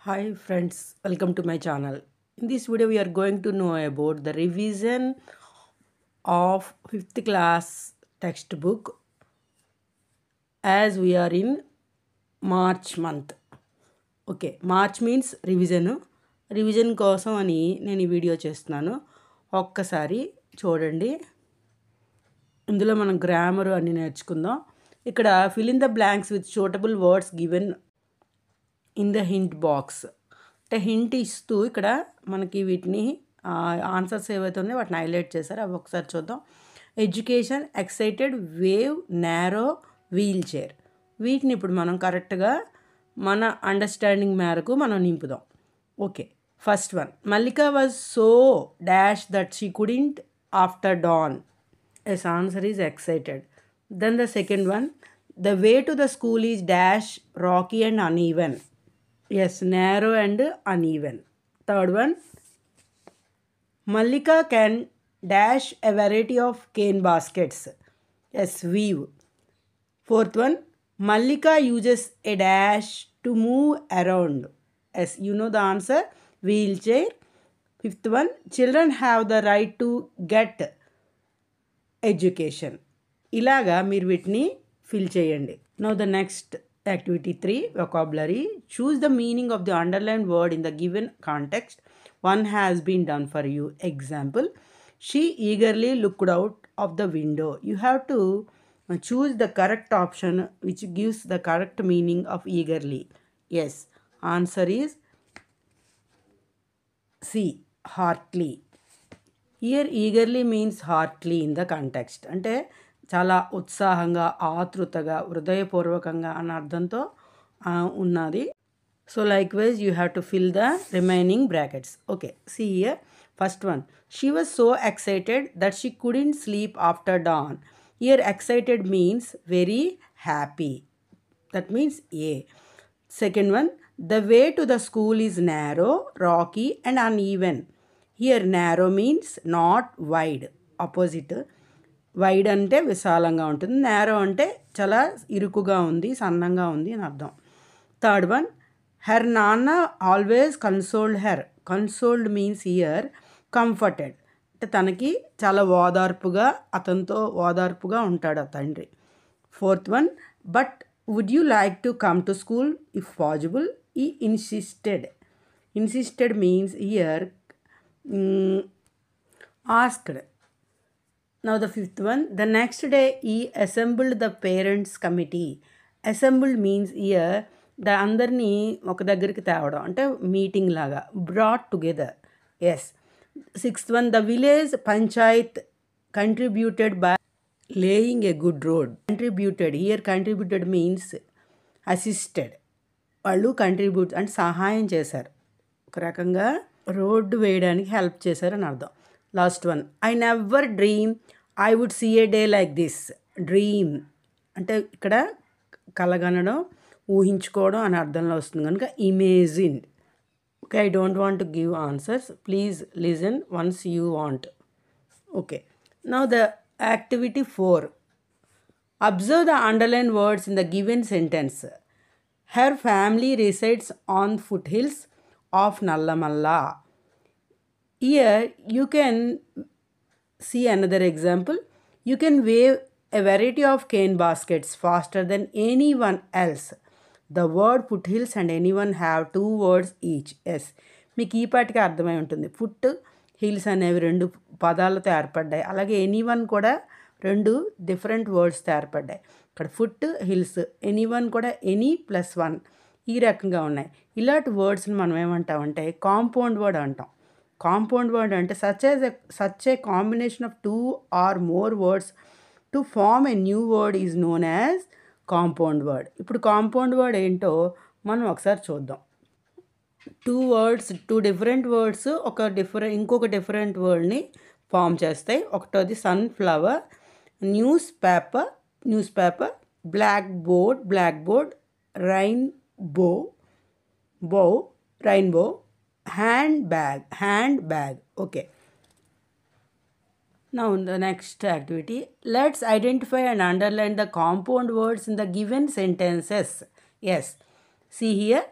Hi friends, welcome to my channel. In this video we are going to know about the revision of 5th class textbook as we are in March month. Okay March means revision కోసం అని నేను ఈ video చేస్తున్నాను. ఒక్కసారి చూడండి. ఇందులో మనం grammar అన్ని నేర్చుకుందాం. ఇక్కడ fill in the blanks with suitable words given in the hint box. అంటే హింట్ ఇస్తూ ఇక్కడ మనకి వీటిని ఆన్సర్స్ ఏవైతే ఉన్నాయో వాటిని హైలైట్ చేశారు. అవి ఒకసారి చూద్దాం. Education, excited, wave, narrow, wheelchair. వీటిని ఇప్పుడు మనం కరెక్ట్గా మన అండర్స్టాండింగ్ మేరకు మనం నింపుదాం. Okay, first one, Mallika was so dash that she couldn't after dawn. Yes, answer is excited. Then the second one, the way to the school is dash, rocky and uneven. Yes, narrow and uneven. Third one, Mallika can dash a variety of cane baskets. Yes, weave. Fourth one, Mallika uses a dash to move around. Yes, you know the answer, wheelchair. Fifth one, children have the right to get education. ఇలాగా మీరు వీటిని fill చేయండి. Now the next activity 3, vocabulary. Choose the meaning of the underlined word in the given context. One has been done for you. Example, she eagerly looked out of the window. You have to choose the correct option which gives the correct meaning of eagerly. Yes, answer is C, heartily. Here eagerly means heartily in the context. అంటే చాలా ఉత్సాహంగా, ఆతృతగా, హృదయపూర్వకంగా అన్న అర్థంతో ఉన్నది. So likewise you have to fill the remaining brackets. Okay, see here. First one, she was so excited that she couldn't sleep after dawn. Here excited means very happy. That means a. Second one, the way to the school is narrow, rocky and uneven. Here narrow means not wide, opposite. Wide అంటే విశాలంగా ఉంటుంది, narrow అంటే చాలా ఇరుకుగా ఉంది, సన్నంగా ఉంది అని అర్థం. థర్డ్ వన్, హెర్ నాన్న always consoled her. Consoled means here comforted, అంటే తనకి చాలా అతనితో ఓదార్పుగా ఉంటాడు ఆ తండ్రి. Fourth one, but would you like to come to school if possible. ఈ insisted. Insisted means here asked. Now the fifth one, the next day he assembled the parents committee. Assembled means here the అందరినీ ఒక దగ్గరికి తేవడం, అంటే meeting లాగా. Brought together. Yes. Sixth one, the village panchayat contributed by laying a good road. Contributed, here contributed means assisted. వాళ్ళు contribute అంటే సహాయం చేశారు, ఒక రకంగా రోడ్డు వేయడానికి హెల్ప్ చేశారని అర్థం. Last one, I never dream I would see a day like this. Dream అంటే ఇక్కడ కలగనడం, ఊహించుకోవడం అని అర్థంలో వస్తుంది కనుక imagine. Okay, I don't want to give answers, please listen once you want. Okay, now the activity 4, observe the underline words in the given sentence. Her family resides on foot hills of Nallamala. Here you can see another example. You can wave a variety of cane baskets faster than anyone else. The word foothills and anyone have 2 words each. Yes, మీకు ఈ పాటికి అర్థమై ఉంటుంది. Foot hills అనేవి 2 పదాలతో ఏర్పడ్డాయి, అలాగే anyone కూడా 2 డిఫరెంట్ వర్డ్స్తో ఏర్పడ్డాయి. ఇక్కడ ఫుట్ హిల్స్, ఎనీవన్ కూడా ఎనీ ప్లస్ 1 ఈ రకంగా ఉన్నాయి. ఇలాంటి వర్డ్స్ని మనం ఏమంటామంటే కాంపౌండ్ వర్డ్ అంటాం. కాంపౌండ్ వర్డ్ అంటే such a combination of 2 or more words to form a new word is known as compound word. ఇప్పుడు కాంపౌండ్ వర్డ్ ఏంటో మనం ఒకసారి చూద్దాం. 2 డిఫరెంట్ వర్డ్స్ ఇంకొక డిఫరెంట్ వర్డ్ని ఫామ్ చేస్తాయి. ఒకటోది sunflower, newspaper, blackboard, rainbow, handbag. Okay, now the next activity, let's identify and underline the compound words in the given sentences. Yes, see here,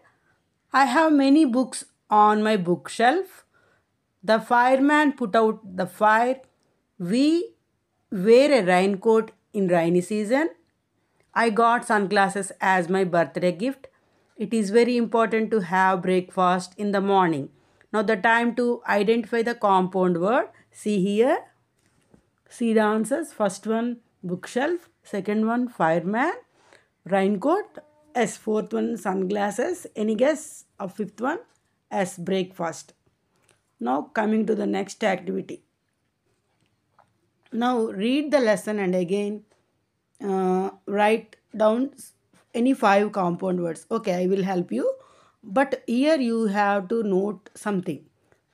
I have many books on my bookshelf. The fireman put out the fire. We wear a raincoat in rainy season. I got sunglasses as my birthday gift. It is very important to have breakfast in the morning. Now the time to identify the compound word. See here. See the answers. First one bookshelf. Second one fireman. Raincoat. S. Fourth one sunglasses. Any guess of fifth one? S. Breakfast. Now coming to the next activity. Now read the lesson and again write down any 5 compound words. Okay, I will help you. But here you have to note something.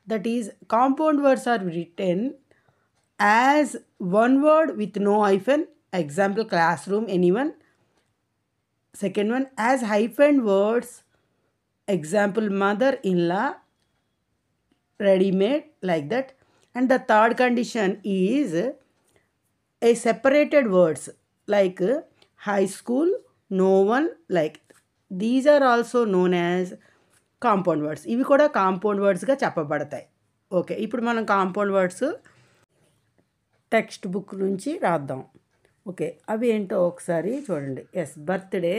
That is, compound words are written as one word with no hyphen. Example, classroom, anyone. Second one, as hyphen words. Example, mother-in-law, ready-made, like that. And the third condition is a separated words like high school, no one, like these are also known as compound words. ఇవి కూడా compound వర్డ్స్గా చెప్పబడతాయి. Okay, ఇప్పుడు మనం compound words text book నుంచి రాద్దాం. Okay, అవి ఏంటో ఒకసారి చూడండి. Yes, birthday,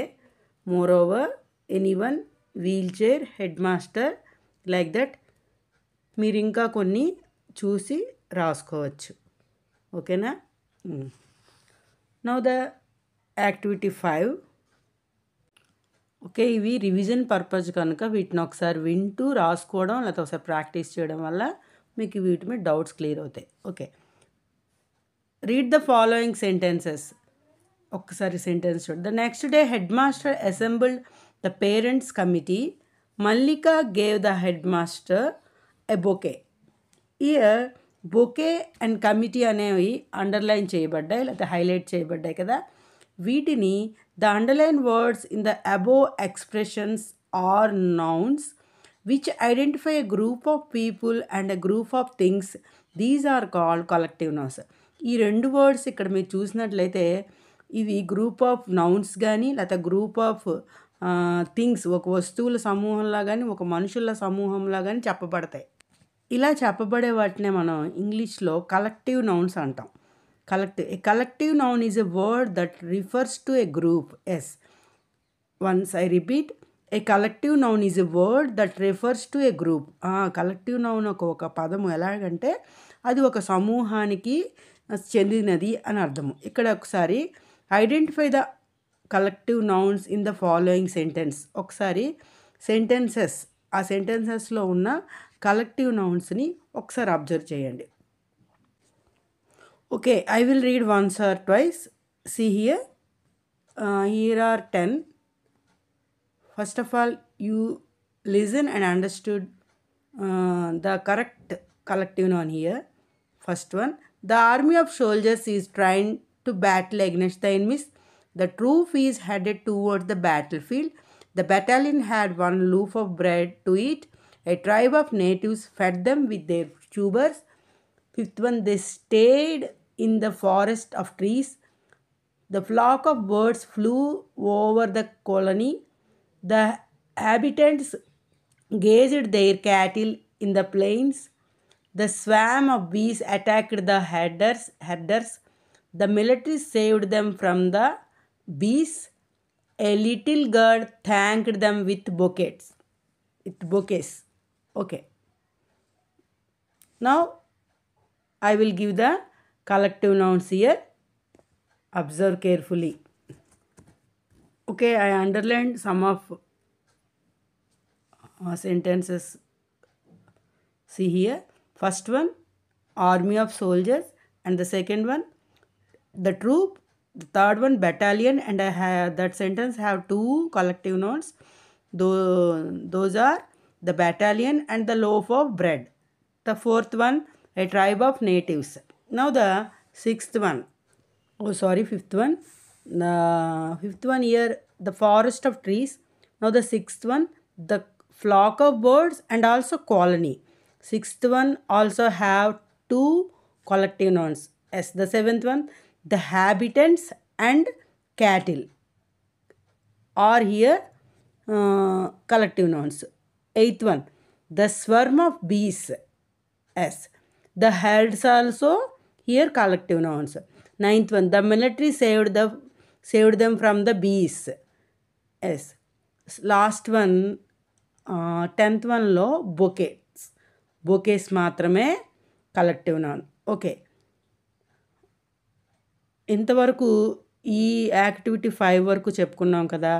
moreover, anyone, wheel chair, head master, like that. మీరు ఇంకా కొన్ని చూసి రాసుకోవచ్చు. ఓకేనా? Now the activity 5. ఓకే, ఇవి రివిజన్ పర్పస్ కనుక వీటిని ఒకసారి వింటూ రాసుకోవడం లేకపోతే ఒకసారి ప్రాక్టీస్ చేయడం వల్ల మీకు వీటి మీద డౌట్స్ క్లియర్ అవుతాయి. Okay, read the following sentences. ఒక్కసారి సెంటెన్స్ చూడండి. The next day head master assembled the parents committee. Mallika gave the head master a bouquet. Here bouquet and committee అనేవి అండర్లైన్ చేయబడ్డాయి లేకపోతే హైలైట్ చేయబడ్డాయి కదా. వీటిని the underline words in the above expressions are nouns which identify a group of people and a group of things. These are called collective nouns. ఈ 2 words ఇక్కడ మీరు చూసినట్లయితే ఇవి గ్రూప్ ఆఫ్ నౌన్స్ కానీ లేకపోతే గ్రూప్ ఆఫ్ థింగ్స్, ఒక వస్తువుల సమూహంలా కానీ ఒక మనుషుల సమూహంలా కానీ చెప్పబడతాయి. ఇలా చెప్పబడే వాటినే మనం ఇంగ్లీష్లో కలెక్టివ్ నౌన్స్ అంటాం. A collective noun is a word that refers to a group. Yes, once I repeat, a collective noun is a word that refers to a group. Collective noun ఒక పదము ఎలాగంటే అది ఒక సమూహానికి చెందినది అని అర్థము. ఇక్కడ ఒకసారి identify the collective nouns in the following sentence. ఒకసారి సెంటెన్సెస్, ఆ సెంటెన్సెస్లో ఉన్న కలెక్టివ్ నౌన్స్ని ఒకసారి అబ్జర్వ్ చేయండి. Okay, I will read once or twice. See here. Here are 10. First of all, you listen and understood the correct collective noun here. First one, the army of soldiers is trying to battle against the enemies. The troop is headed towards the battlefield. The battalion had one loaf of bread to eat. A tribe of natives fed them with their tubers. Fifth one, they stayed in the forest of trees. The flock of birds flew over the colony. The habitants grazed their cattle in the plains. The swarm of bees attacked the herders. The military saved them from the bees. A little girl thanked them with bouquets. Okay. Now, I will give the collective nouns here. Observe carefully. Okay, I underlined some of sentences. See here. First one, army of soldiers, and the second one, the troop. The third one, battalion, and that sentence have 2 collective nouns. Those are the battalion and the loaf of bread. The fourth one, a tribe of natives. Now the fifth one. The fifth one here, the forest of trees. Now the sixth one, the flock of birds and also colony. Sixth one also have 2 collective nouns. Yes, the seventh one, the habitants and cattle are here collective nouns. Eighth one, the swarm of bees. S. The herds also here collective nouns. Ninth one, the military saved them from the bees. S. Last one, 10th one లో bouquets మాత్రమే collective noun. Okay, ఇంతవరకు ఈ activity 5 వరకు చెప్పుకున్నాం కదా.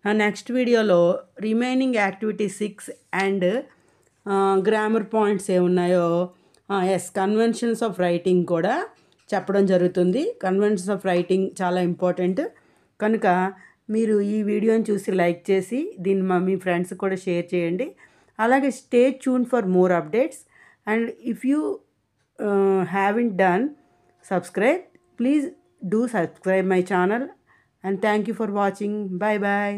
నా next వీడియోలో remaining activity 6 and grammar points ఏమున్నాయో, కన్వెన్షన్స్ ఆఫ్ రైటింగ్ కూడా చెప్పడం జరుగుతుంది. కన్వెన్షన్స్ ఆఫ్ రైటింగ్ చాలా ఇంపార్టెంట్ కనుక మీరు ఈ వీడియోని చూసి లైక్ చేసి దీన్ని మీ ఫ్రెండ్స్ కూడా షేర్ చేయండి. అలాగే stay tune for more updates and if you haven't done subscribe, please do subscribe my channel and thank you for watching. Bye bye.